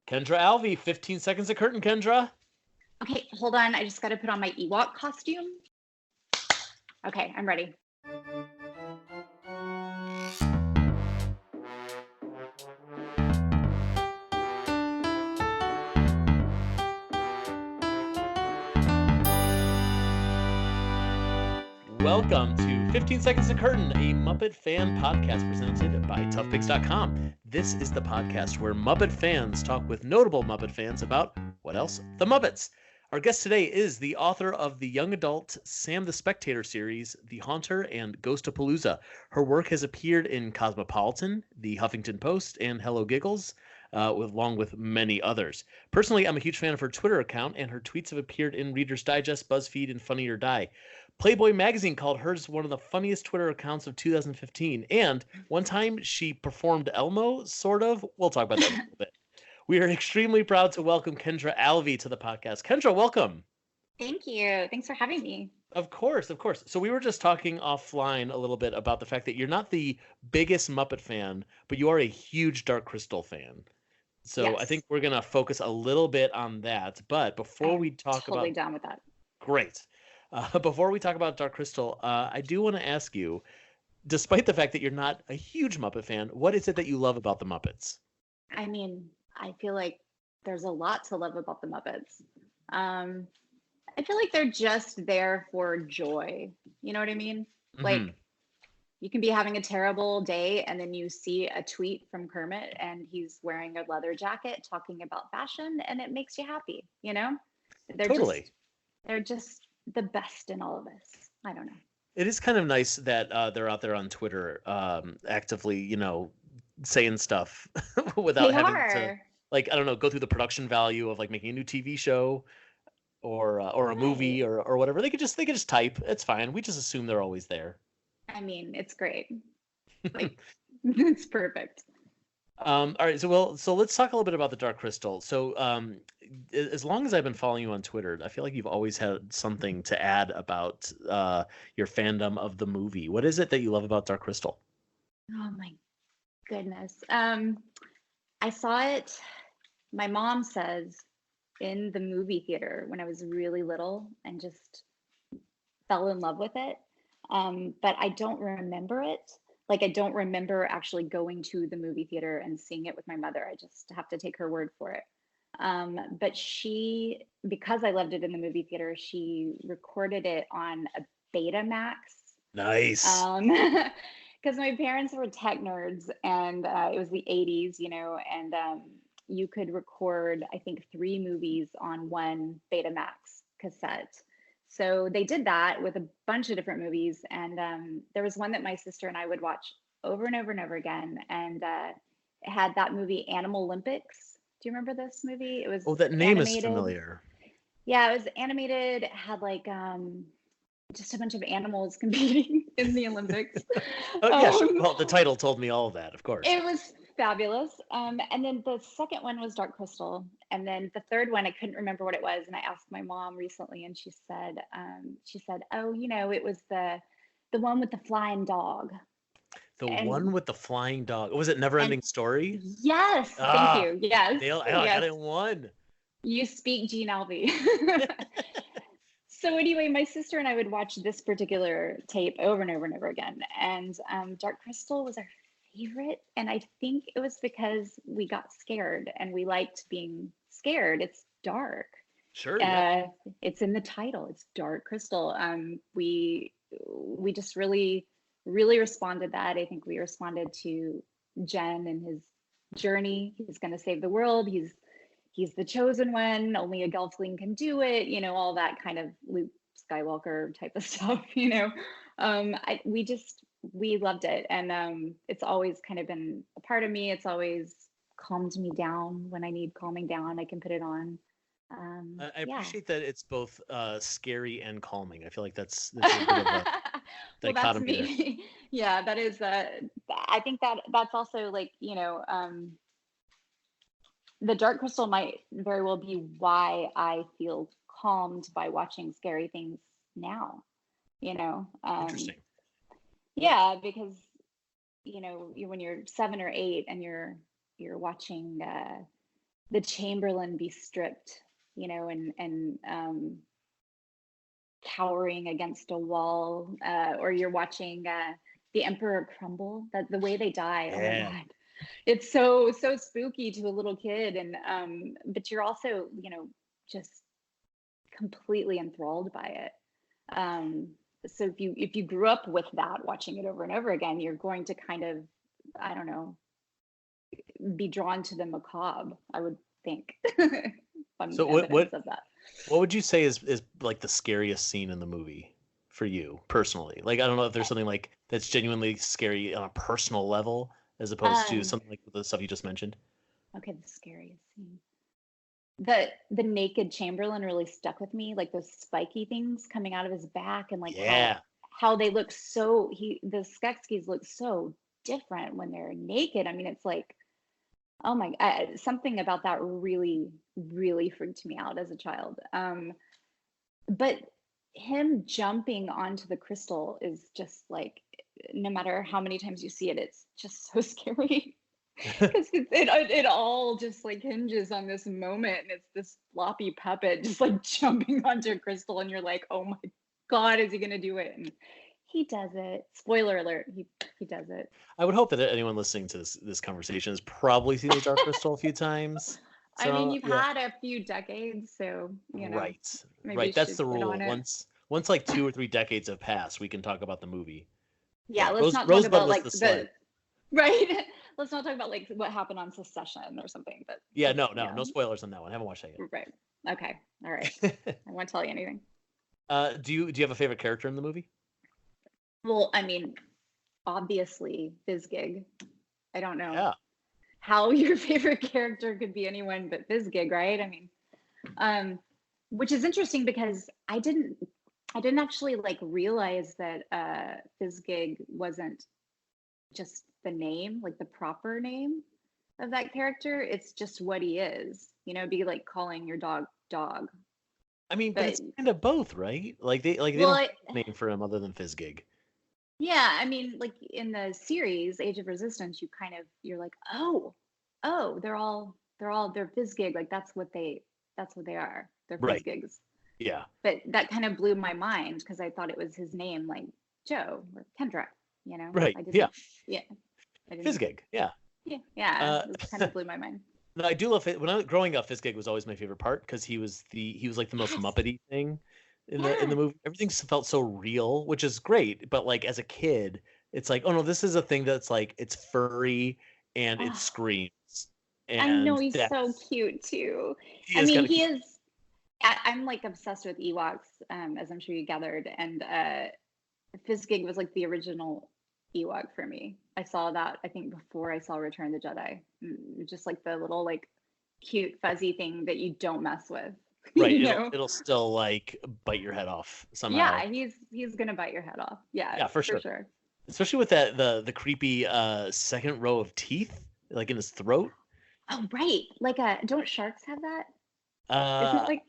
Kendra Alvey, 15 seconds of curtain, Kendra. Okay, hold on. I just got to put on my Ewok costume. Okay, I'm ready. Welcome to 15 Seconds of Curtain, a Muppet fan podcast presented by toughpigs.com. This is the podcast where Muppet fans talk with notable Muppet fans about what else? The Muppets. Our guest today is the author of the young adult Sam the Spectator series, The Haunter and Ghostapalooza. Her work has appeared in Cosmopolitan, The Huffington Post, and Hello Giggles, along with many others. Personally, I'm a huge fan of her Twitter account, and her tweets have appeared in Reader's Digest, BuzzFeed, and Funny or Die. Playboy magazine called hers one of the funniest Twitter accounts of 2015. And one time she performed Elmo, sort of. We'll talk about that in a little bit. We are extremely proud to welcome Kendra Alvey to the podcast. Kendra, welcome. Thank you. Thanks for having me. Of course, of course. So we were just talking offline a little bit about the fact that you're not the biggest Muppet fan, but you are a huge Dark Crystal fan. So Yes. I think we're going to focus a little bit on that. But before we talk totally down with that. Great. Before we talk about Dark Crystal, I do want to ask you, despite the fact that you're not a huge Muppet fan, what is it that you love about the Muppets? I mean, I feel like there's a lot to love about the Muppets. I feel like they're just there for joy. You know what I mean? Mm-hmm. Like, you can be having a terrible day and then you see a tweet from Kermit and he's wearing a leather jacket talking about fashion and it makes you happy, you know? They're just the best in all of this. I don't know. It is kind of nice that they're out there on Twitter actively, saying stuff without having to, I don't know, go through the production value of like making a new TV show or a movie or whatever. They could just type. It's fine. We just assume they're always there. I mean, it's great. Like, it's perfect. All right, so let's talk a little bit about the Dark Crystal. So, as long as I've been following you on Twitter, I feel like you've always had something to add about your fandom of the movie. What is it that you love about Dark Crystal? Oh my goodness. I saw it, my mom says, in the movie theater when I was really little and just fell in love with it. But I don't remember it. Like, I don't remember actually going to the movie theater and seeing it with my mother. I just have to take her word for it. But she, because I loved it in the movie theater, she recorded it on a Betamax. Nice. Because my parents were tech nerds and it was the 80s, and you could record, I think, 3 movies on one Betamax cassette. So they did that with a bunch of different movies. And there was one that my sister and I would watch over and over and over again. And it had that movie, Animal Olympics. Do you remember this movie? It was that name animated. Is familiar. Yeah, it was animated. It had like just a bunch of animals competing in the Olympics. Yeah, sure. Well, the title told me all of that, of course. It was fabulous. And then the second one was Dark Crystal. And then the third one, I couldn't remember what it was. And I asked my mom recently and she said, oh, it was the one with the flying dog. One with the flying dog. Was it Never Ending Story? Yes. Thank you. Yes. I got it in one. You speak Gene Alvey. So anyway, my sister and I would watch this particular tape over and over and over again. And Dark Crystal was our favorite. And I think it was because we got scared and we liked being scared. It's dark. Sure. Yeah. It's in the title. It's Dark Crystal. We just really, really responded to that. I think we responded to Jen and his journey. He's going to save the world. He's the chosen one. Only a Gelfling can do it. All that kind of Luke Skywalker type of stuff. We loved it, and it's always kind of been a part of me. It's always calmed me down when I need calming down. I can put it on. I appreciate that it's both scary and calming. I feel like that's a bit of a dichotomy. Well, that's me. Yeah, that is. I think that's also like the Dark Crystal might very well be why I feel calmed by watching scary things now. Interesting. Yeah, because when you're 7 or 8 and you're watching the Chamberlain be stripped, and cowering against a wall, or you're watching the Emperor crumble. That the way they die, oh my Yeah. God, it's so spooky to a little kid, and but you're also, just completely enthralled by it. So if you grew up with that, watching it over and over again, you're going to kind of, I don't know, be drawn to the macabre, I would think. Some So evidence of that. what would you say is like the scariest scene in the movie for you personally? Like I don't know if there's something like that's genuinely scary on a personal level as opposed to Um, something like the stuff you just mentioned. okay, the scariest scene. The naked Chamberlain really stuck with me, like those spiky things coming out of his back, and like Yeah. how they look so the Skeksis look so different when they're naked. I mean, it's like, oh my, something about that really, really freaked me out as a child. But him jumping onto the crystal is just like, no matter how many times you see it, it's just so scary. Because it all just like hinges on this moment, and it's this floppy puppet just like jumping onto a crystal, and you're like, oh my God, is he gonna do it? And he does it. Spoiler alert, he does it. I would hope that anyone listening to this conversation has probably seen the Dark Crystal a few times. I mean, So you've yeah. had a few decades, so Right. maybe you Right. That's should the get rule. on it. Once like 2 or 3 decades have passed, we can talk about the movie. Yeah, Yeah. let's not talk Rosebud about was like the sled. the right. Let's not talk about like what happened on Succession or something. But Yeah, yeah, no spoilers on that one. I haven't watched that right. Okay, all right. yet. I won't tell you anything. Do you have a favorite character in the movie? Well, I mean, obviously, Fizzgig. I don't know Yeah. how your favorite character could be anyone but Fizzgig, right? I mean, which is interesting because I didn't actually like realize that Fizzgig wasn't just the name, like the proper name of that character. It's just what he is. Be like calling your dog dog. I mean, but But it's kind of both, right? They well, don't have a name for him other than Fizzgig. yeah, I mean, like in the series Age of Resistance, you're like, oh, they're Fizzgig. Like that's what they are. They're Right. Fizzgigs. Yeah. But that kind of blew my mind because I thought it was his name, like Joe or Kendra. Right. I Yeah. didn't. Yeah, I didn't. Fizzgig. Yeah. Yeah. Uh, It kind of blew my mind. no, I do love it. When I was growing up, Fizzgig was always my favorite part because he was like the most Yes. Muppety thing in the Yes. movie. Everything felt so real, which is great. But like as a kid, it's like, oh no, this is a thing that's like it's furry and it Oh, screams, I know and he's so that's cute too. he I is mean, kind of he cute. is. I'm like obsessed with Ewoks, as I'm sure you gathered, and Fizzgig was like the original Ewok for me. I saw that I think before I saw Return of the Jedi. Just like the little like cute fuzzy thing that you don't mess with, Right. you It'll know? it'll still like bite your head off somehow. Yeah, he's gonna bite your head off. Yeah, Yeah, for for sure. sure. Especially with that the creepy second row of teeth like in his throat. Oh, right. Like don't sharks have that? Isn't it Uh like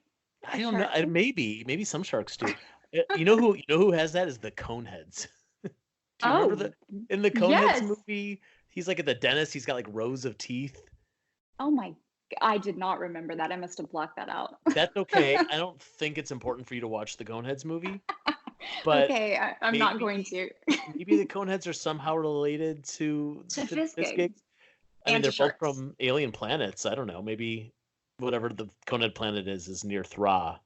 I a don't know. shark thing? Maybe some sharks do. You know who has that is the Coneheads. Do you remember Oh, the in the Coneheads yes. movie? He's like at the dentist. He's got like rows of teeth. Oh my, I did not remember that. I must have blocked that out. That's okay. I don't think it's important for you to watch the Coneheads movie, but Okay, I'm not maybe going to. maybe the Coneheads are somehow related to To the Fizzgig Fizzgigs. I mean, and to they're both sharks. from alien planets. I don't know. Maybe whatever the Conehead planet is near Thra.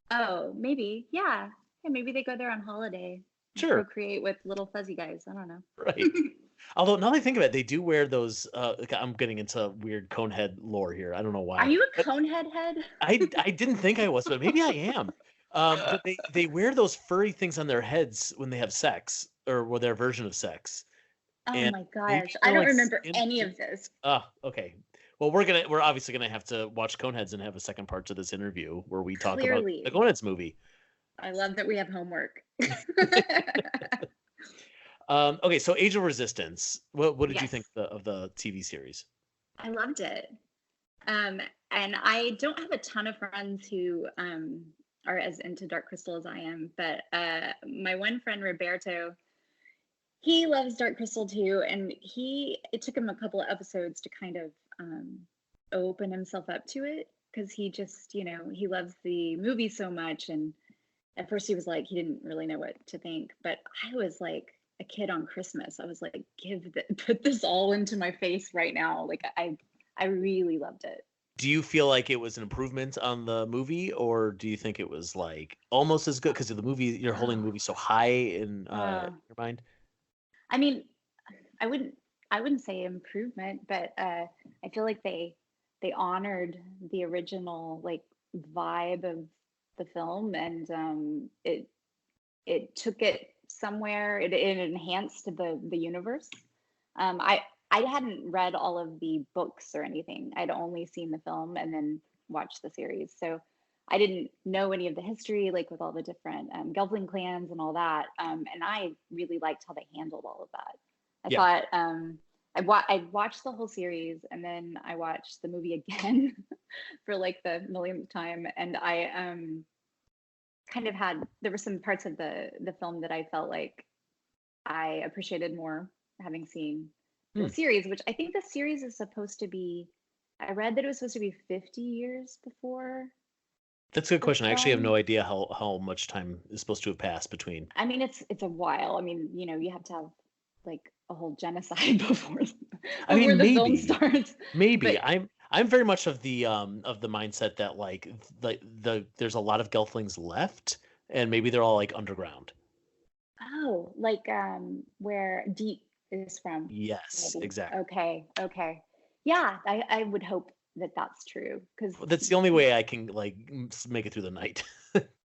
Oh, maybe. Yeah. Yeah, maybe they go there on holiday and Sure. procreate with little fuzzy guys. I don't know. Right. Although now that I think of it, they do wear those. Like, I'm getting into weird Conehead lore here. I don't know Are why, you a but conehead head? I didn't think I was, but maybe I am. But they wear those furry things on their heads when they have sex or their version of sex, Oh and my maybe gosh. I they're don't like remember skin. any of this. Okay. Well, we're obviously gonna have to watch Coneheads and have a second part to this interview where we talk about the Clearly. Coneheads movie. I love that we have homework. Okay, so Age of Resistance. What did you think Yes, of the TV series? I loved it. And I don't have a ton of friends who are as into Dark Crystal as I am, but my one friend Roberto, he loves Dark Crystal too, and it took him a couple of episodes to kind of open himself up to it because he just, he loves the movie so much. And at first he was like, he didn't really know what to think, but I was like a kid on Christmas. I was like, put this all into my face right now. Like I really loved it. Do you feel like it was an improvement on the movie, or do you think it was like almost as good because of the movie? You're holding the movie so high in Uh, your mind. I mean, I wouldn't I wouldn't say improvement, but I feel like they honored the original like vibe of the film, and it took it somewhere. It enhanced the universe. I hadn't read all of the books or anything. I'd only seen the film and then watched the series, so I didn't know any of the history, like with all the different Gelfling clans and all that. And I really liked how they handled all of that. I Yeah. thought I watched the whole series and then I watched the movie again for like the millionth time, and I kind of had there were some parts of the film that I felt like I appreciated more having seen the Hmm. series, which I think the series is supposed to be. I read that it was supposed to be 50 years before That's a good the question. I actually have film. no idea how much time is supposed to have passed between. I mean, it's a while. I mean, you have to have like a whole genocide I before mean, the film maybe, starts. maybe But I'm very much of the mindset that like there's a lot of Gelflings left, and maybe they're all like underground. oh, like where Deep is from, Yes, maybe. exactly. Okay, okay. Yeah, I would hope that that's true because That's the only way I can like make it through the night.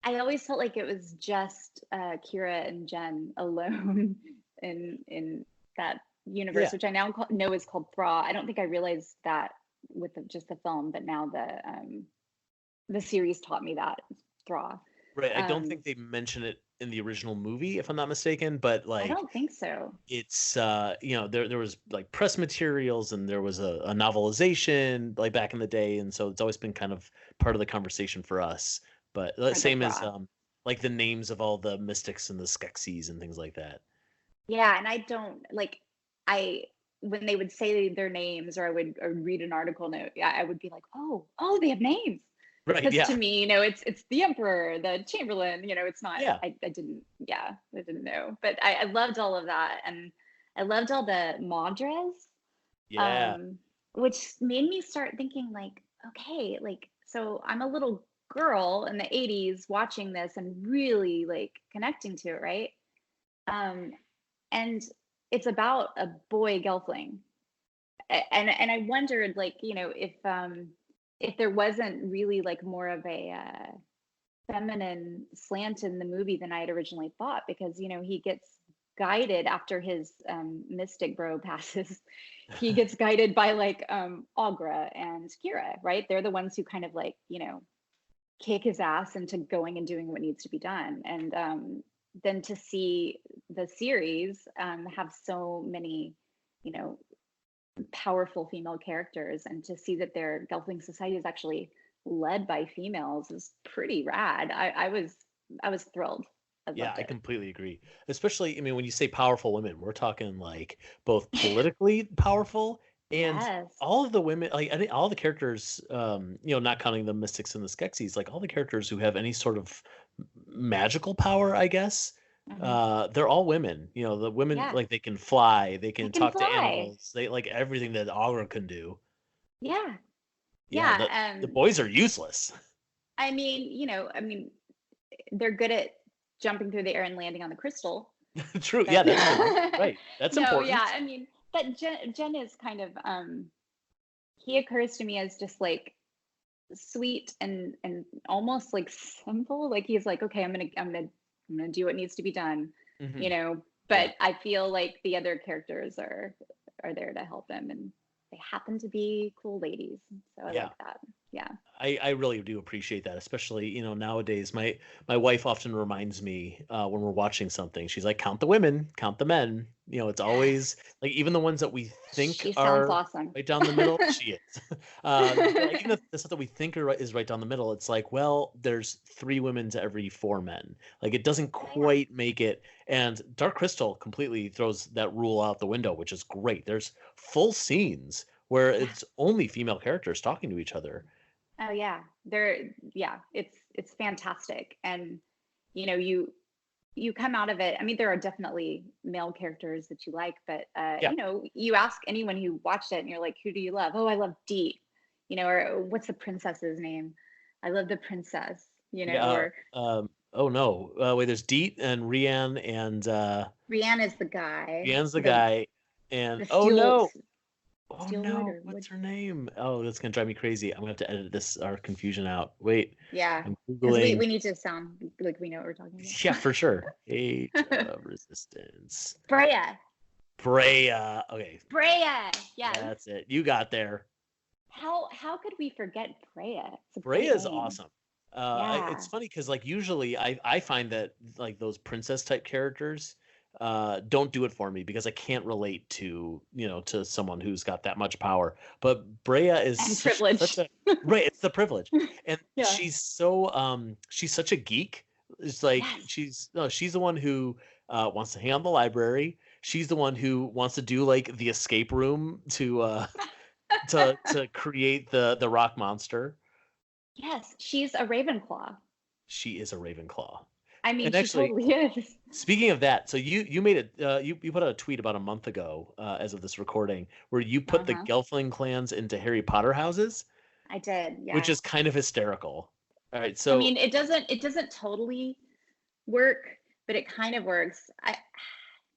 I always felt like it was just Kira and Jen alone in that universe, Yeah. which I now know is called Thra. I don't think I realized that with just the film, but now the series taught me that Thra. Right. I don't Um, think they mention it in the original movie, if I'm not mistaken, but I like don't think so. it's there was like press materials and there was a novelization like back in the day, and so it's always been kind of part of the conversation for us. But For the same as Thra. like the names of all the mystics and the Skeksis and things like that. Yeah, and I don't like I when they would say their names or I would or read an article note, yeah, I would be like, oh, they have names. Right. Because Yeah. to me, it's the emperor, the chamberlain, it's not Yeah. I didn't yeah, I didn't know. But I loved all of that, and I loved all the madres, Yeah. um, which made me start thinking like, okay, like so I'm a little girl in the 80s watching this and really like connecting to it, right? Um, and it's about a boy gelfling. And I wondered like, if there wasn't really like more of a feminine slant in the movie than I had originally thought, because he gets guided after his mystic bro passes. He gets guided by like Agra and Kira, right? They're the ones who kind of like kick his ass into going and doing what needs to be done. And then to see the series have so many, you know, powerful female characters, and to see that their Gelfling society is actually led by females is pretty rad. I was thrilled. I Yeah, loved I it. completely agree. Especially, I mean, when you say powerful women, we're talking like both politically powerful and Yes. all of the women, like I think all the characters, not counting the mystics and the Skeksis, like all the characters who have any sort of magical power, I guess, Hmm. they're all women. You know, the women Yeah, like they can fly, they they can can talk to fly. animals, they like everything that Aura can do. Yeah, Yeah, yeah. the boys are useless. I mean, they're good at jumping through the air and landing on the crystal, True. Yeah, but that's true. Right. That's no, yeah. important. I mean, but Jen is kind of he occurs to me as just like sweet and almost like simple. Like he's like, okay, I'm gonna do what needs to be done, you Hmm. know. Yeah. But I feel like the other characters are there to help him, and they happen to be cool ladies, so I Yeah. like that. Yeah. I really do appreciate that, especially nowadays. My wife often reminds me when we're watching something. She's like, "Count the women, count the men." It's always Yes. like even the ones that we think She sounds are awesome. right down the middle. She is. But like even the stuff that we think is right down the middle. It's like, well, there's three women to every four men. Like it doesn't Oh yeah. quite make it. And Dark Crystal completely throws that rule out the window, which is great. There's full scenes where Yeah. it's only female characters talking to each other. Oh yeah. It's fantastic. And you come out of it. I mean, there are definitely male characters that you like, but Yeah. you ask anyone who watched it and you're like, who do you love? Oh, I love Deet, or what's the princess's name? I love the princess, Yeah. or Oh no. Wait, there's Deet and Rian and Rihanna is the guy, Rian's the the guy. And the oh steel no. Oh Steelwood no, or what's wood. her name? Oh, that's gonna drive me crazy. I'm gonna have to edit our confusion out. Wait, Yeah, I'm because we Googling. we need to sound like we know what we're talking Yeah, for sure. Age about. of Resistance. Brea, Brea. Okay, Brea, yes. that's it. You got there. How could we forget Brea? It's a Brea great is name. awesome. Yeah. It's funny because like usually I find that like those princess type characters don't do it for me because I can't relate to to someone who's got that much power. But Brea is And such privilege. a right. It's the privilege, and Yeah. she's such a geek. It's like Yes. she's the one who wants to hang out in the library. She's the one who wants to do like the escape room to create the rock monster. Yes, she's a Ravenclaw. She is a Ravenclaw. I mean, And she actually, totally is. speaking of that, so you made it you put out a tweet about a month ago as of this recording where you put the Uh-huh. Gelfling clans into Harry Potter houses, I did. which Yeah. is kind of hysterical. All right, I so mean, it doesn't totally work, but it kind of works.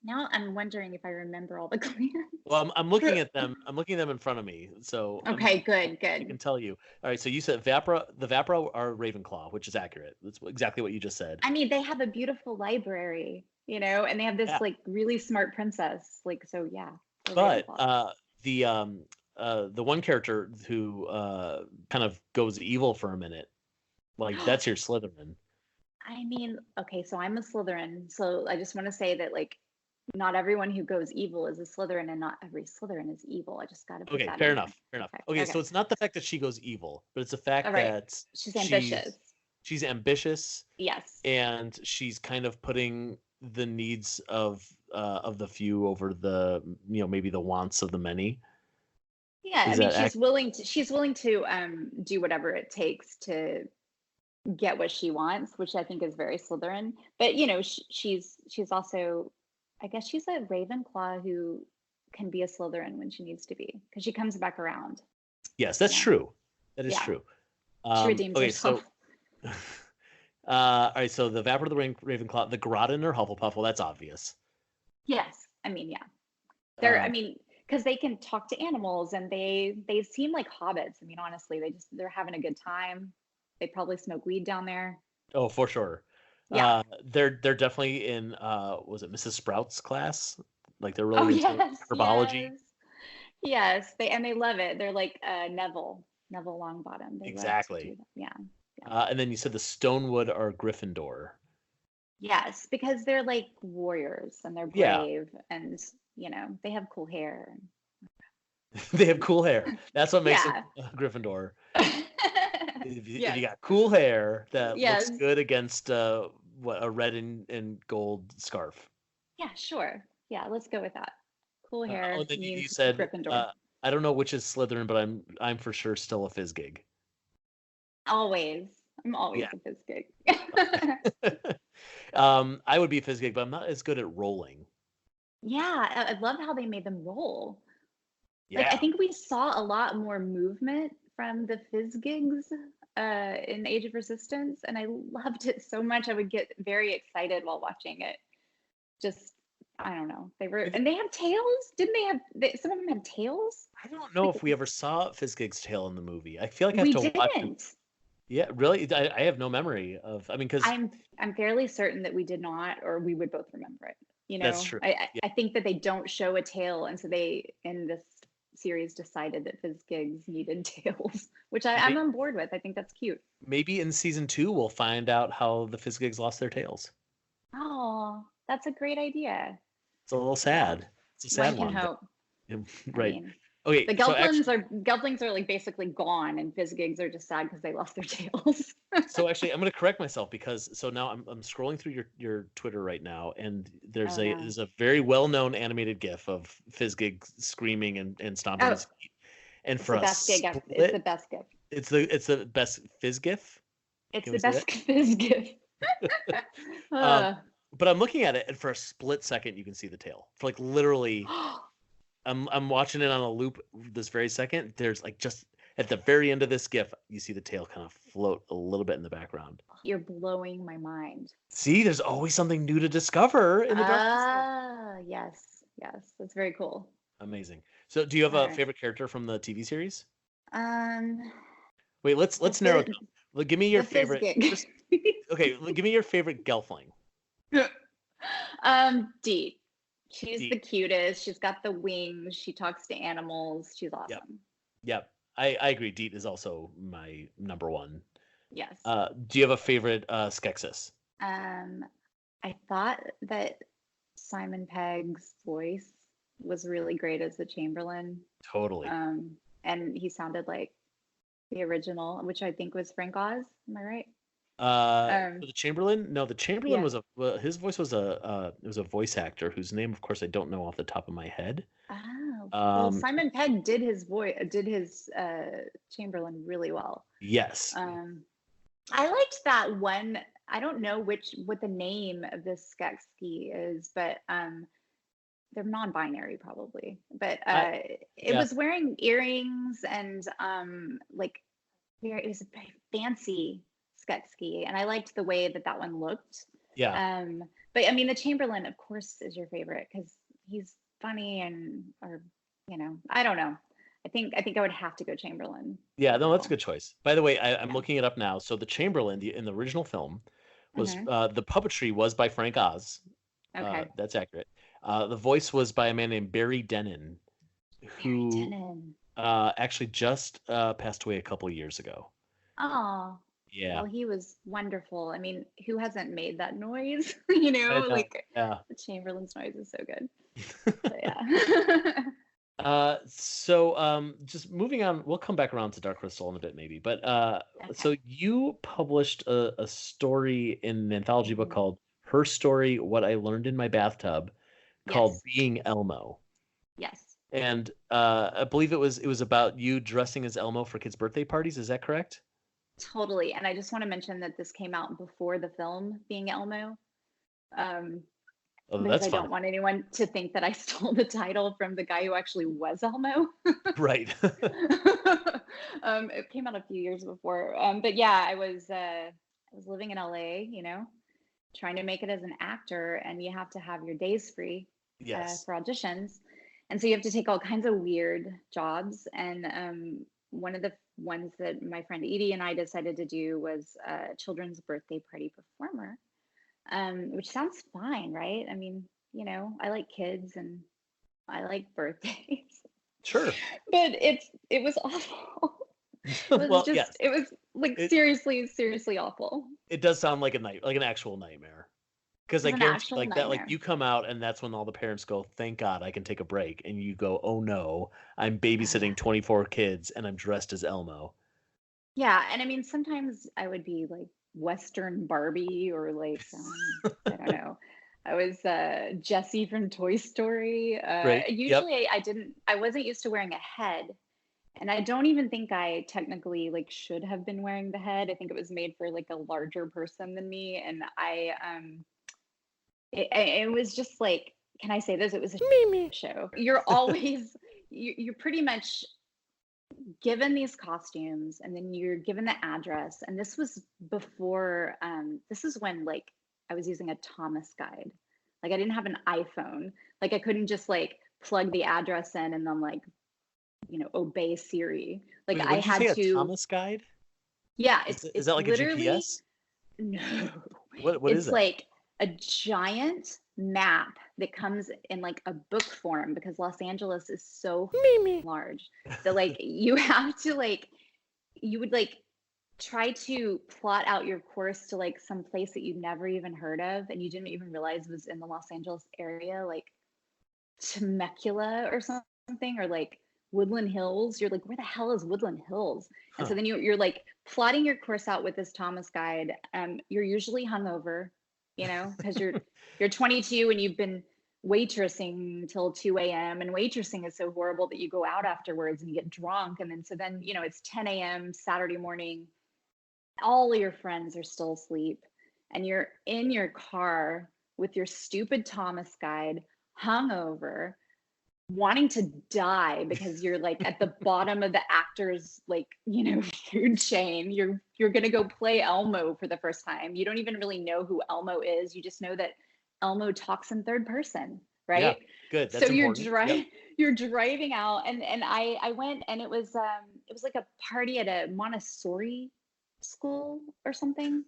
Now I'm wondering if I remember all the clans. well, I'm looking at them. I'm looking at them in front of me, so Okay, good, I can good. tell you. All right, so you said the Vapra are Ravenclaw, which is accurate. That's exactly what you just said. I mean, they have a beautiful library, and they have this Yeah, like really smart princess. Like, so yeah, they're but Ravenclaw. the one character who kind of goes evil for a minute, like that's your Slytherin. I mean, okay, so I'm a Slytherin, so I just want to say that like not everyone who goes evil is a Slytherin, and not every Slytherin is evil. I just got to put Okay, that fair in there. enough. Fair enough. Okay, Okay, so okay, it's not the fact that she goes evil, but it's the all fact right. that She's she's ambitious. she's ambitious Yes. and she's kind of putting the needs of the few over the maybe the wants of the many. Yeah, I Is mean, that she's willing to do whatever it takes to get what she wants, which I think is very Slytherin. But she's also, I guess she's a Ravenclaw who can be a Slytherin when she needs to be, because she comes back around. yes, that's Yeah, true. That is yeah, true. she redeems Okay, herself. so all right, so the Vapor the Ravenclaw, the Groton or Hufflepuff, well, that's obvious. Yes, I mean, yeah, I Um, mean, because they can talk to animals and they seem like hobbits. I mean, honestly, they're having a good time. They probably smoke weed down there. oh, for sure. Yeah. They're definitely in was it Mrs. Sprout's class? Like they're Oh really into yes, herbology. yes. Yes, they love it. They're like Neville Longbottom. They love to Exactly. do that. Yeah. Yeah. And then you said the Stonewood are Gryffindor. Yes, because they're like warriors and they're Yeah, brave and they have cool hair. they have cool hair. That's what makes them Yeah. Gryffindor. If Yes. you got cool hair that looks Yes. good against what a red and gold scarf. Yeah, sure. Yeah, let's go with that. Cool Oh, hair and then you means said Gryffindor. I don't know which is Slytherin, but I'm for sure still a Fizzgig. Always. I'm always Yeah. a Fizzgig. I would be a Fizzgig, but I'm not as good at rolling. Yeah, I love how they made them roll. Like, I Yeah. think we saw a lot more movement from the Fizzgigs in Age of Resistance, and I loved it so much. I would get very excited while watching it. Just, I don't know. And they have tails. Didn't they have? Some of them had tails. I don't know Like, if we ever saw Fizzgig's tail in the movie. I feel like I have we to watch it. didn't. Yeah, really? I have no memory of. I mean, because I'm fairly certain that we did not, or we would both remember it. that's true. I think that they don't show a tail, and so they in this series decided that Fizzgigs needed tails, which I'm on board with. I think that's cute. Maybe in season 2 we'll find out how the Fizzgigs lost their tails. Oh, that's a great idea. It's a little Yeah, sad. It's a sad one can one. hope. I Right. mean, Okay. the Gelflings are like basically gone, and Fizzgigs are just sad because they lost their tails. So actually, I'm going to correct myself because now I'm scrolling through your Twitter right now, and Oh no. there's a very well known animated GIF of Fizzgig screaming and stomping Oh, his feet. And It's for the a best gift. It's the split, best gift. it's the best fizz gif. It's Can the we say best fizz gift. that? Um, Uh, but I'm looking at it, and for a split second, you can see the tail. For like literally, I'm watching it on a loop this very second. There's like just at the very end of this gif, you see the tail kind of float a little bit in the background. you're blowing my mind. See, there's always something new to discover in the Dark Crystal. Ah, yes, yes, that's very cool. Amazing. So, do you have All a right. favorite character from the TV series? Um, Wait, the let's narrow it fizz, down. Well, give me your the fizz favorite. gig. Just okay. Give me your favorite Gelfling. Dee. She's the Deep. cutest. She's got the wings. She talks to animals. She's Yep. awesome. Yep. I agree. Deet is also my number one. Yes. Do you have a favorite Skeksis? Um, I thought that Simon Pegg's voice was really great as the Chamberlain. Totally. And he sounded like the original, which I think was Frank Oz. Am I right? For the Chamberlain? No, the Chamberlain Yeah. was his voice was it was a voice actor whose name, of course, I don't know off the top of my head. Oh, well, Um, Simon Pegg did his Chamberlain really well. yes. I liked that one. I don't know what the name of this Skeksis is, but they're non-binary probably. But it yeah. was wearing earrings and like it was a very fancy Skeksis, and I liked the way that one looked. Yeah. But I mean, the Chamberlain, of course, is your favorite because he's funny I don't know. I think I would have to go Chamberlain. Yeah, no, that's a overall. good choice. By the way, I'm Yeah. looking it up now. So the Chamberlain, in the original film, was hmm the puppetry was by Frank Oz. Okay. That's accurate. The voice was by a man named Barry Dennen, Barry who Dennen. actually just passed away a couple years ago. Oh, Yeah, well, he was wonderful. I mean, who hasn't made that noise? I know. Like Yeah. the Chamberlain's noise is so good. So, yeah. Just moving on, we'll come back around to Dark Crystal in a bit, maybe. But Okay. so you published a story in an anthology book Mhm. called Her Story: What I Learned in My Bathtub, called Yes. Being Elmo. Yes. And I believe it was about you dressing as Elmo for kids' birthday parties. Is that correct? Totally. And I just want to mention that this came out before the film Being Elmo. Um, Oh, because that's I fun. don't want anyone to think that I stole the title from the guy who actually was Elmo. Right. It came out a few years before. But yeah, I was living in LA, trying to make it as an actor, and you have to have your days free Yes. for auditions, and so you have to take all kinds of weird jobs. And one of the ones that my friend Edie and I decided to do was a children's birthday party performer, which sounds fine, right? I mean, I like kids and I like birthdays, Sure. but it was awful. Well, yes. It was like It seriously awful. it does sound like like an actual nightmare. Because It I was an guarantee, actual like that, like nightmare. you come out, and that's when all the parents go, "Thank God I can take a break," and you go, "Oh no, I'm Oh yeah. babysitting 24 kids, and I'm dressed as Elmo." Yeah, and I mean sometimes I would be like Western Barbie or like I don't know. I was Jessie from Toy Story. Right? Yep. Usually I wasn't used to wearing a head. And I don't even think I technically like should have been wearing the head. I think it was made for like a larger person than me. And it was just like, can I say this? It was a show. You're always you're pretty much given these costumes, and then you're given the address. And this was before this is when like I was using a Thomas guide. Like I didn't have an iPhone. Like I couldn't just like plug the address in and then like obey Siri. Like Wait, I what did you had say? A to. Thomas guide? Yeah, Is it's that like a literally GPS? no. What is It's that? like a giant map that comes in like a book form because Los Angeles is so large that like you have to like you would like try to plot out your course to like some place that you'd never even heard of and you didn't even realize was in the Los Angeles area, like Temecula or something, or like Woodland Hills. You're like, where the hell is Woodland Hills? And so Huh. then you're like plotting your course out with this Thomas guide. You're usually hungover, because you're 22 and you've been waitressing till 2 a.m. and waitressing is so horrible that you go out afterwards and you get drunk. And then, so then, you know, it's 10 a.m. Saturday morning, all your friends are still asleep, and you're in your car with your stupid Thomas guide, hungover, wanting to die because you're like at the bottom of the actor's, like, you know, food chain. You're gonna go play Elmo for the first time. You don't even really know who Elmo is. You just know that Elmo talks in third person, Yeah, right? good. So That's important. Yep. you're driving out, and I went, and it was like a party at a Montessori school or something.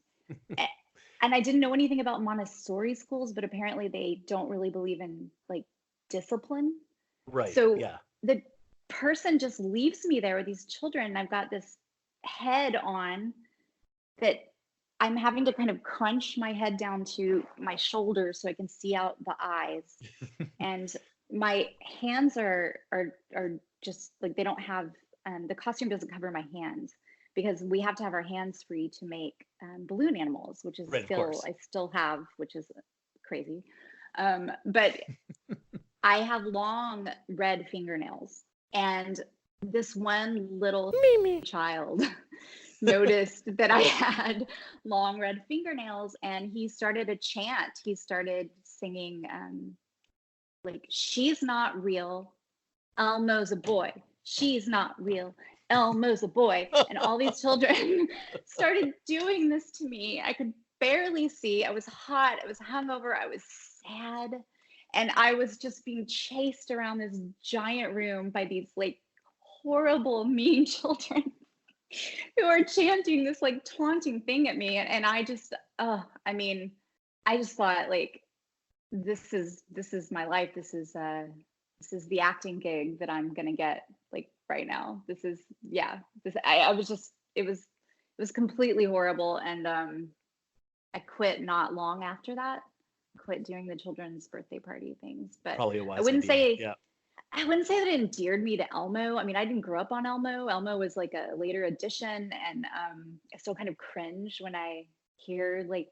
And I didn't know anything about Montessori schools, but apparently they don't really believe in like discipline. Right. So Yeah. the person just leaves me there with these children, and I've got this head on that I'm having to kind of crunch my head down to my shoulders so I can see out the eyes. And my hands are just like, they don't have, the costume doesn't cover my hands, because we have to have our hands free to make balloon animals, which is Right, of course. I still have, which is crazy. But I have long red fingernails, and this one little child noticed that I had long red fingernails, and he started a chant. He started singing, like, she's not real, Elmo's a boy. She's not real, Elmo's a boy. And all these children started doing this to me. I could barely see. I was hot. I was hungover. I was sad. And I was just being chased around this giant room by these like horrible, mean children who are chanting this like taunting thing at me. And I just, I mean, I just thought, like, this is my life. This is the acting gig that I'm gonna get, like, right now. This is, yeah, this, I was just, it was completely horrible. And I quit not long after that. Quit doing the children's birthday party things. But Probably a I wise wouldn't idea. say Yeah. I wouldn't say that it endeared me to Elmo. I mean, I didn't grow up on Elmo. Elmo was like a later addition, and I still kind of cringe when I hear like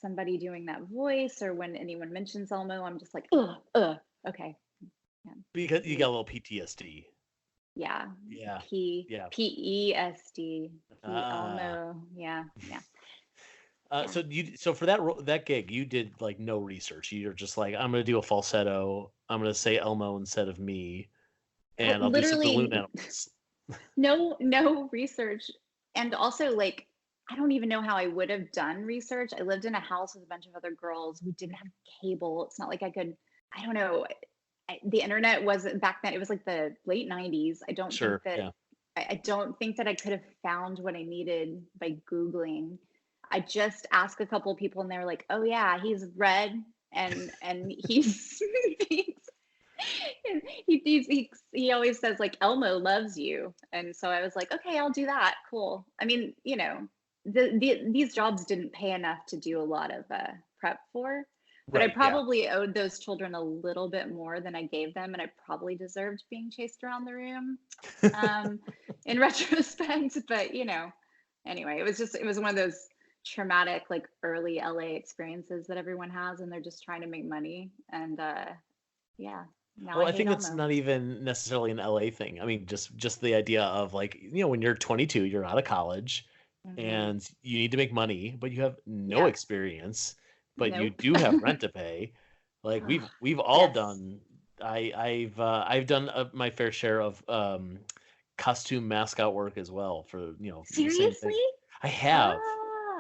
somebody doing that voice, or when anyone mentions Elmo. I'm just like, okay. Yeah. Because you got a little PTSD. Yeah. Yeah. Yeah. PESD. Ah. Elmo. Yeah. Yeah. So for that gig, you did like no research. You're just like, I'm gonna do a falsetto. I'm gonna say Elmo instead of me, and I'll do some balloon Literally animals. no research. And also, like, I don't even know how I would have done research. I lived in a house with a bunch of other girls. We didn't have cable. It's not like I could, I don't know. The internet wasn't back then. It was like the late 90s. I don't think Sure. that Yeah. I don't think that I could have found what I needed by Googling. I just asked a couple of people, and they were like, "Oh yeah, he's red, and he's he always says like Elmo loves you." And so I was like, "Okay, I'll do that. Cool." I mean, you know, these jobs didn't pay enough to do a lot of prep for, but I Right. Yeah. probably owed those children a little bit more than I gave them, and I probably deserved being chased around the room, in retrospect. But you know, anyway, it was one of those traumatic like early LA experiences that everyone has, and they're just trying to make money. And yeah, now Well, I I hate think it's Elmo. not even necessarily an LA thing. I mean, just the idea of like, when you're 22, you're out of college, Hmm. and you need to make money, but you have no Yep. experience, but you Nope. do have rent to pay. Like we've all Yes. done. I've done my fair share of costume mascot work as well for the same Seriously? thing. I have,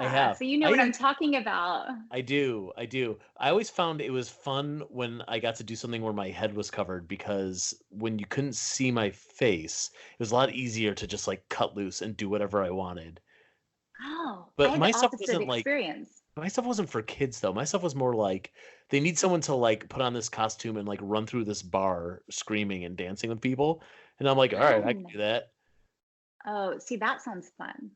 I Ah, have. so you know what I I'm talking about. I do. I do. I always found it was fun when I got to do something where my head was covered, because when you couldn't see my face, it was a lot easier to just like cut loose and do whatever I wanted. Oh, I But had the opposite experience. my stuff wasn't for kids though. My stuff was more like they need someone to like put on this costume and like run through this bar screaming and dancing with people. And I'm like, all right, I can Fun. do that. Oh, see, that sounds fun.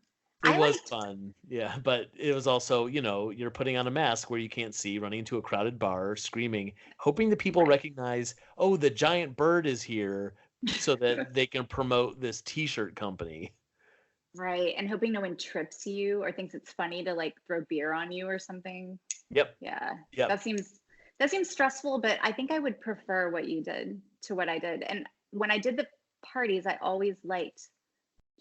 It I was liked, fun, yeah, but it was also, you're putting on a mask where you can't see, running into a crowded bar, screaming, hoping that people right. recognize, oh, the giant bird is here, so that they can promote this T-shirt company. Right. And hoping no one trips you or thinks it's funny to like throw beer on you or something. Yep, Yeah. yep. That seems That seems stressful, but I think I would prefer what you did to what I did. And when I did the parties, I always liked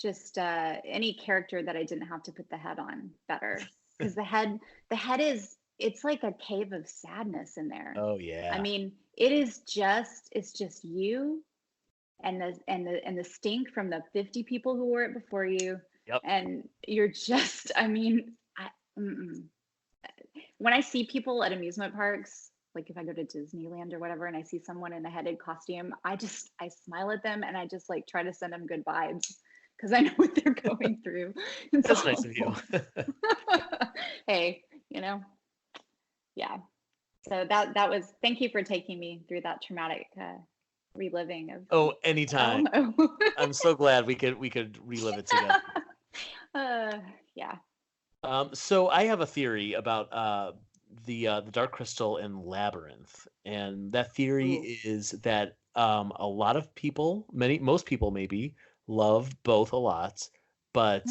just any character that I didn't have to put the head on better, because the head is, it's like a cave of sadness in there. Oh I yeah. mean, it's just you and the stink from the 50 people who wore it before you, Yep. and you're just, I mean, mm-mm. When I see people at amusement parks, like if I go to Disneyland or whatever, and I see someone in a headed costume, I smile at them and I just like try to send them good vibes because I know what they're going through. It's That's nice of you. awful. Hey, yeah. So that was, thank you for taking me through that traumatic reliving of Oh, anytime. Elmo. I'm so glad we could relive it together. Yeah. So I have a theory about the Dark Crystal and Labyrinth, and that theory Ooh. is that a lot of people, most people maybe, love both a lot, but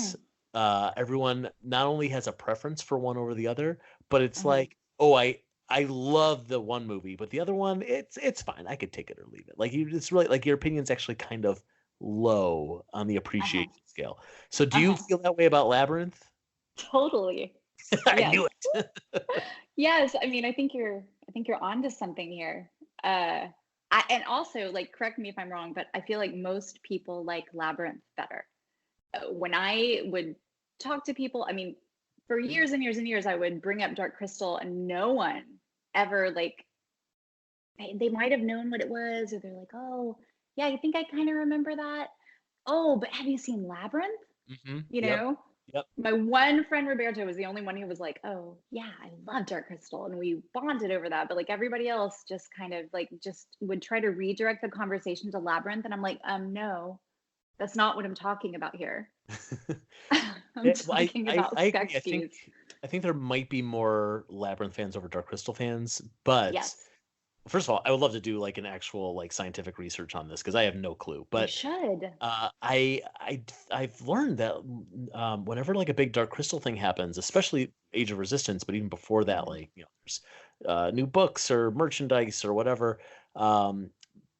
Hmm. everyone not only has a preference for one over the other, but it's Uh-huh. like, oh, I love the one movie, but the other one, it's fine. I could take it or leave it. Like it's really like your opinion's actually kind of low on the Uh-huh. appreciation scale. So do you Uh-huh. feel that way about Labyrinth? Totally. I Yes. knew it. Yes. I mean, I think you're onto something here. And also, like, correct me if I'm wrong, but I feel like most people like Labyrinth better. When I would talk to people, I mean, for years and years and years, I would bring up Dark Crystal, and no one ever, like, they might have known what it was, or they're like, oh, yeah, I think I kind of remember that. Oh, but have you seen Labyrinth? You Yep. know, Yep. my one friend Roberto was the only one who was like, oh yeah, I love Dark Crystal, and we bonded over that. But like everybody else just kind of like just would try to redirect the conversation to Labyrinth, and I'm like, no, that's not what I'm talking about here. I'm Well, talking about I agree. Skeksis. I think there might be more Labyrinth fans over Dark Crystal fans, but Yes, first of all, I would love to do like an actual like scientific research on this because I have no clue. you But should. I've learned that whenever like a big Dark Crystal thing happens, especially Age of Resistance, but even before that, Mhm. like there's new books or merchandise or whatever, um,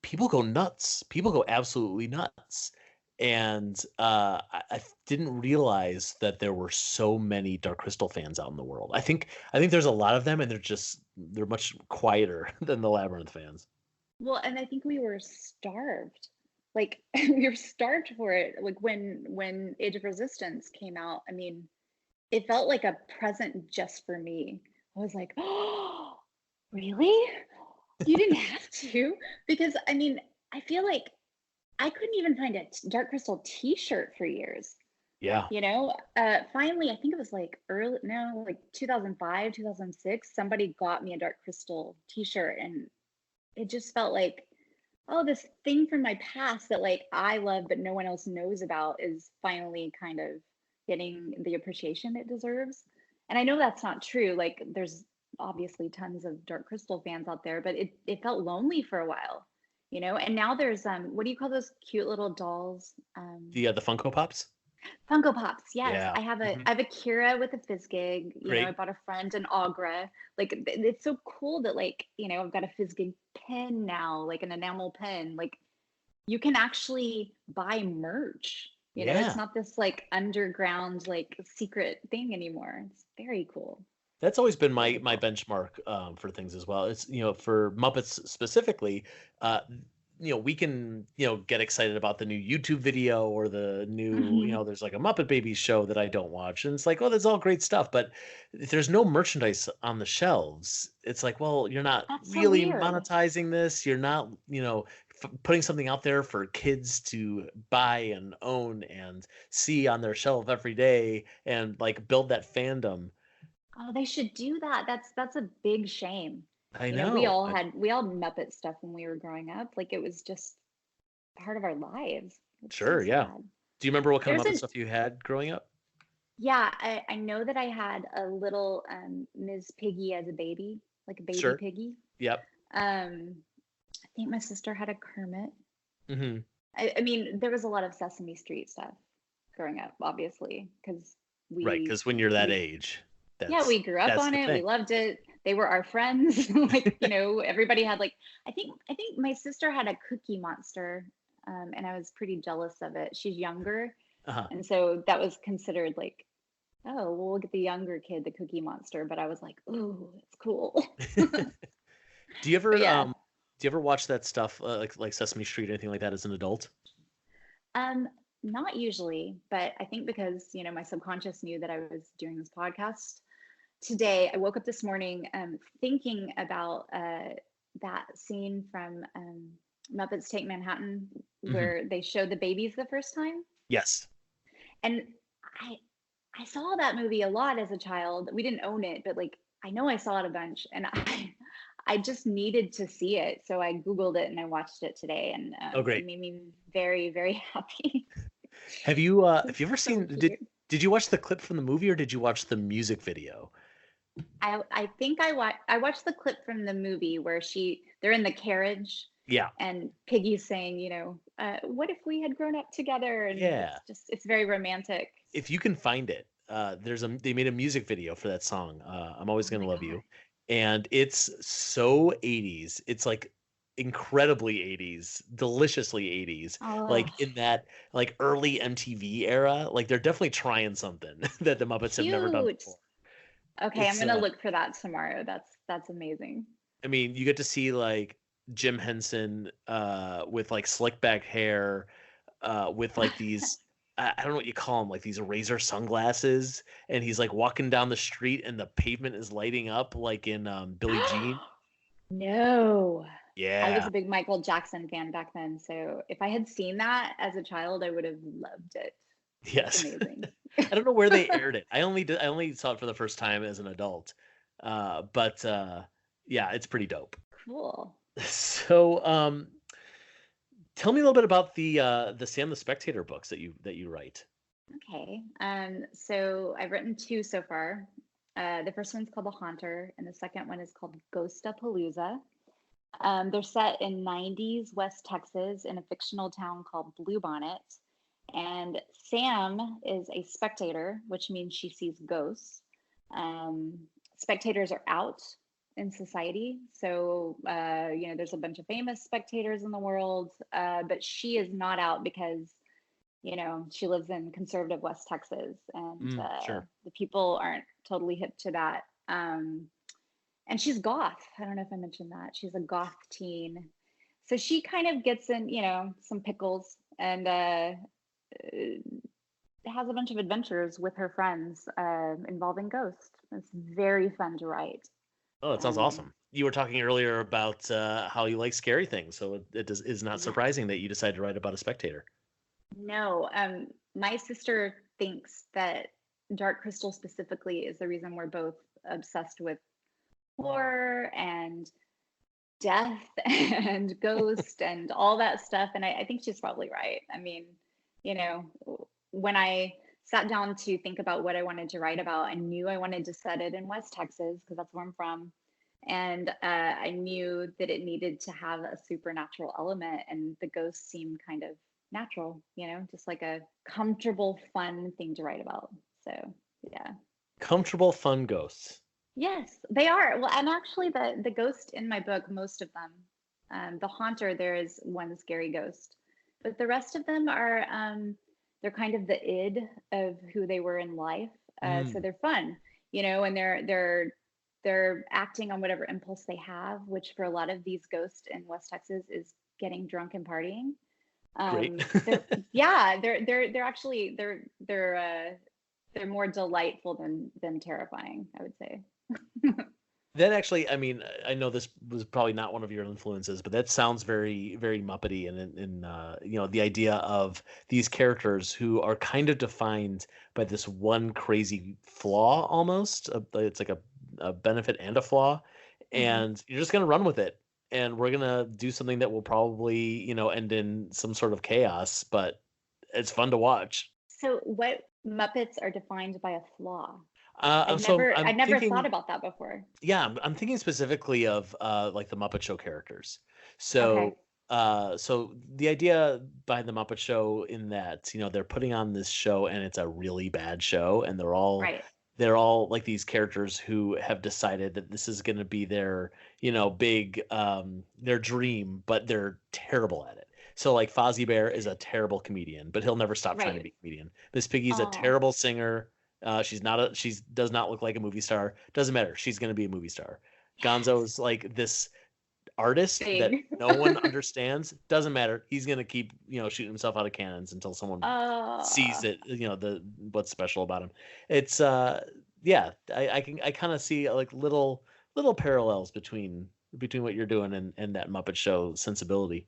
people go nuts. People go absolutely nuts. And I didn't realize that there were so many Dark Crystal fans out in the world. I think there's a lot of them, and they're much quieter than the Labyrinth fans. Well, and I think we were starved. Like we were starved for it. Like when Age of Resistance came out, I mean, it felt like a present just for me. I was like, oh, really? You didn't have to? Because I mean, I feel like I couldn't even find a Dark Crystal t-shirt for years. Yeah. Finally, I think it was like early, no, like 2005, 2006, somebody got me a Dark Crystal t-shirt, and it just felt like, oh, this thing from my past that like I love but no one else knows about is finally kind of getting the appreciation it deserves. And I know that's not true. Like there's obviously tons of Dark Crystal fans out there, but it felt lonely for a while. And now there's what do you call those cute little dolls? The Funko Pops. Funko Pops. Yes, Yeah. I have a Mhm. I have a Kira with a Fizzgig. I Great. bought a friend an Agra. Like it's so cool that like I've got a Fizzgig pen now, like an enamel pen. Like you can actually buy merch. It's Yeah. not this like underground like secret thing anymore. It's very cool. That's always been Very my cool. benchmark for things as well. It's for Muppets specifically, uh, we can get excited about the new YouTube video or the new Mhm. there's like a Muppet Babies show that I don't watch, and it's like, oh, that's all great stuff, but if there's no merchandise on the shelves, it's like, well, you're not That's so really weird. monetizing this. You're not putting something out there for kids to buy and own and see on their shelf every day and like build that fandom. Oh, they should do that. That's a big shame. I We know. all had Muppet stuff when we were growing up. Like it was just part of our lives. It's so Sure, yeah. sad. Do you remember what kind of There's Muppet an stuff you had growing up? Yeah, I know that I had a little Ms. Piggy as a baby, like a baby Sure. piggy. Yep. Um, I think my sister had a Kermit. Hmm. I mean, there was a lot of Sesame Street stuff growing up, obviously, because Right, we because when you're that we age, yeah, we grew up that's on the it. We thing. loved it. they were our friends. Like, everybody had like, I think my sister had a Cookie Monster, and I was pretty jealous of it. She's younger, Uh-huh. and so that was considered like, oh, well, we'll get the younger kid the Cookie Monster. But I was like, oh, it's cool. Do you But ever yeah, watch that stuff like Sesame Street or anything like that as an adult? um, not usually, but I think because my subconscious knew that I was doing this podcast today. I woke up this morning thinking about that scene from Muppets Take Manhattan Hmm. where they showed the babies the first time. Yes. And I I saw that movie a lot as a child. We didn't own it, but like I know I saw it a bunch, and I just needed to see it, so I Googled it and I watched it today, and Oh, it great. made me very, very happy. Have you It's ever so seen cute. did you watch the clip from the movie or did you watch the music video? I think I watched the clip from the movie where they're in the carriage Yeah. and Piggy's saying, what if we had grown up together? And Yeah. it's very romantic. If you can find it, they made a music video for that song, I'm Always Oh Gonna my Love God. You. And it's so 80s. It's like incredibly 80s, deliciously 80s, Oh, like in that like early MTV era. Like they're definitely trying something that the Muppets have never done cute. before. Okay, I'm It's gonna look for that tomorrow. That's amazing. I mean, you get to see like Jim Henson with like slick back hair, with like these I don't know what you call them, like these razor sunglasses, and he's like walking down the street and the pavement is lighting up like in Billie Jean. No. I was Yeah. a big Michael Jackson fan back then, so if I had seen that as a child, I would have loved it. It's Yes. amazing. I don't know where they aired it. I only saw it for the first time as an adult. But yeah, it's pretty dope. Cool. So, tell me a little bit about the Sam the Spectator books that you write. Okay. So I've written two so far. The first one's called The Haunter, and the second one is called Ghostapalooza. They're set in 90s West Texas in a fictional town called Bluebonnet. And Sam is a spectator, which means she sees ghosts. Um, Spectators are out in society. So, there's a bunch of famous spectators in the world, but she is not out because she lives in conservative West Texas, and Sure. the people aren't totally hip to that. And she's goth. I don't know if I mentioned that. She's a goth teen. So she kind of gets in, some pickles and has a bunch of adventures with her friends involving ghosts. It's very fun to write. Oh, that sounds Um, awesome. You were talking earlier about how you like scary things, so is not yeah. surprising that you decided to write about a spectator. No, my sister thinks that Dark Crystal specifically is the reason we're both obsessed with horror and death and ghost and all that stuff. And I think she's probably right. I mean, you know, when I sat down to think about what I wanted to write about, I knew I wanted to set it in West Texas because that's where I'm from. And I knew that it needed to have a supernatural element, and the ghosts seemed kind of natural, just like a comfortable, fun thing to write about. So, yeah. Comfortable, fun ghosts. Yes, they are. Well, and actually, the ghost in my book, most of them, the haunter, there is one scary ghost, but the rest of them are they're kind of the id of who they were in life. So Mm, they're fun, and they're acting on whatever impulse they have, which for a lot of these ghosts in West Texas is getting drunk and partying. great. They're yeah, they're actually they're more delightful than terrifying, I would say. That actually, I mean, I know this was probably not one of your influences, but that sounds very, very Muppety, and the idea of these characters who are kind of defined by this one crazy flaw, almost. It's like a benefit and a flaw, Mhm. and you're just gonna run with it, and we're gonna do something that will probably, end in some sort of chaos, but it's fun to watch. So what Muppets are defined by a flaw? I'm I'd never thought thinking. about that before. Yeah, I'm thinking specifically of like the Muppet Show characters. Okay. So the idea behind the Muppet Show in that, they're putting on this show and it's a really bad show and they're all like these characters who have decided that this is going to be their, big, their dream, but they're terrible at it. So like Fozzie Bear is a terrible comedian, but he'll never stop trying to Right. be a comedian. Miss Piggy's a Oh, terrible singer. She does not look like a movie star. Doesn't matter. She's going to be a movie star. yes. Gonzo's like this artist that Thing. no one understands. Doesn't matter. He's gonna keep, shooting himself out of cannons until someone sees Uh, it. The what's special about him. It's yeah. I kind of see like little parallels between what you're doing and that Muppet Show sensibility.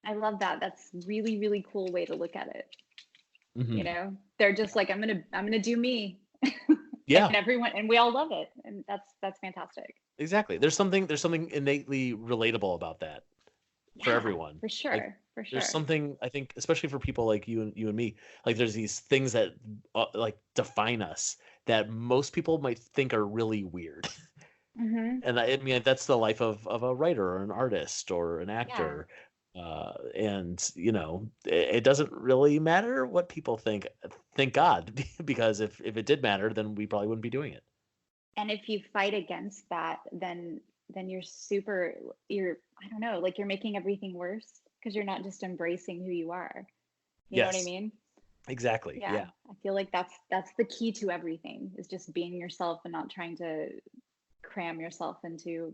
I love that. That's really, really cool way to look at it. Hmm. They're just like, I'm gonna do me. Yeah, And everyone, and we all love it. And that's fantastic. exactly. There's something innately relatable about that for Yeah, everyone. for Like sure. For there's sure. something I think, especially for people like you and me, like there's these things that like define us that most people might think are really weird. Mm-hmm. And I mean that's the life of a writer or an artist or an Yeah. actor. And it doesn't really matter what people think. Thank God, because if it did matter, then we probably wouldn't be doing it. And if you fight against that, then you're I don't know, like you're making everything worse because you're not just embracing who you are. You know what I Yes, mean? exactly. Yeah. Yeah, I feel like that's the key to everything is just being yourself and not trying to cram yourself into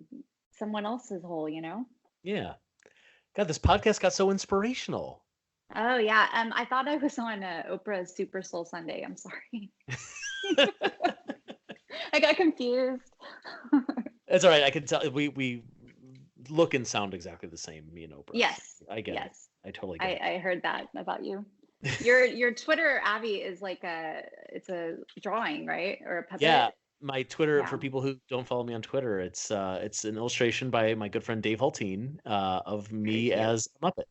someone else's hole. yeah. God, this podcast got so inspirational. Oh yeah. I thought I was on Oprah's Super Soul Sunday. I'm sorry. I got confused. It's all right. I can tell we look and sound exactly the same, me and Oprah. Yes. I get it. Yes. I totally get I heard that about you. Your Twitter, Abby, is like it's a drawing, right? Or a Yeah, puppet. my Twitter Yeah. for people who don't follow me on Twitter, it's an illustration by my good friend Dave Hulteen of Very me cute. as a Muppet.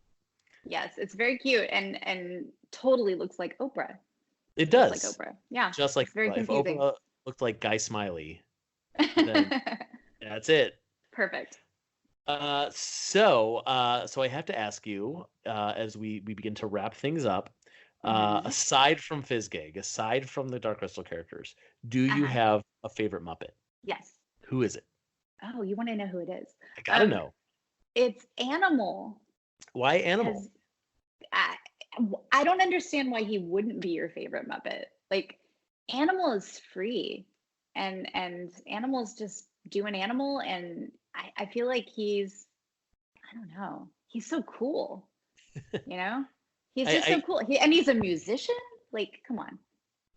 Yes, it's very cute and totally looks like Oprah. It Just like does, Oprah. Yeah. just like It's very Oprah. If confusing. Oprah looked like Guy Smiley, then that's it. Perfect. So I have to ask you as we begin to wrap things up. Hmm. Aside from Fizzgig, aside from the Dark Crystal characters, do you Uh-huh. have a favorite Muppet? Yes. Who is it? Oh, you want to know who it is? I gotta Um, know. it's Animal Why Animal? because I, I don't understand why he wouldn't be your favorite Muppet. Like, Animal is free, and Animal's just doing Animal, and I feel like I don't know, he's so cool. You know, he's just so I, cool. And he's a musician. Like, come on.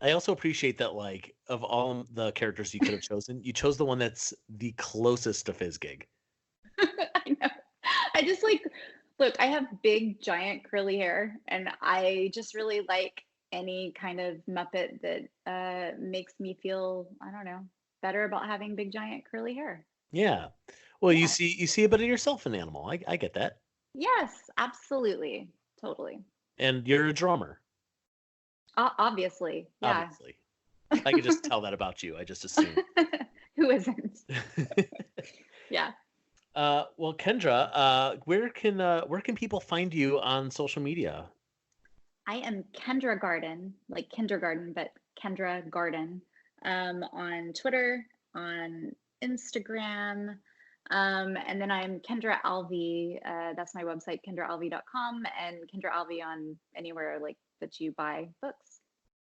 I also appreciate that, like, of all the characters you could have chosen, you chose the one that's the closest to Fizzgig. I know. I just like, look, I have big, giant, curly hair, and I just really like any kind of Muppet that makes me feel, I don't know, better about having big, giant, curly hair. Yeah. Well, you Yeah. see a bit of yourself in Animal. I get that. Yes, absolutely. Totally. And you're a drummer, Obviously. Yeah. obviously. I could just tell that about you. I just assumed. Who isn't? Yeah. Well, Kendra, where can people find you on social media? I am Kendra Garden, like kindergarten, but Kendra Garden, on Twitter, on Instagram, and then I'm Kendra Alvey. That's my website, kendraalvey.com, and Kendra Alvey on anywhere like that you buy books.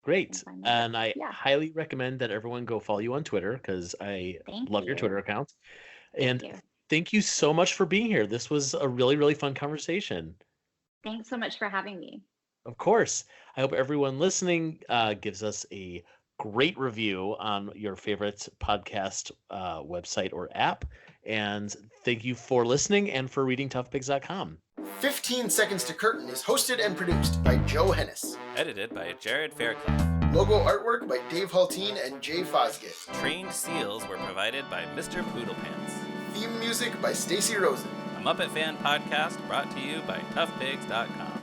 You can Great. find my books. And I Yeah. highly recommend that everyone go follow you on Twitter because I Thank love your Twitter you. account. Thank And you. thank you so much for being here. This was a really, really fun conversation. Thanks so much for having me. Of course. I hope everyone listening gives us a great review on your favorite podcast website or app. And thank you for listening and for reading toughpigs.com. 15 Seconds to Curtain is hosted and produced by Joe Hennis. Edited by Jared Fairclough. Logo artwork by Dave Hulteen and Jay Fosgate. Trained seals were provided by Mr. Poodlepants. Theme music by Stacy Rosen. A Muppet Fan podcast brought to you by toughpigs.com.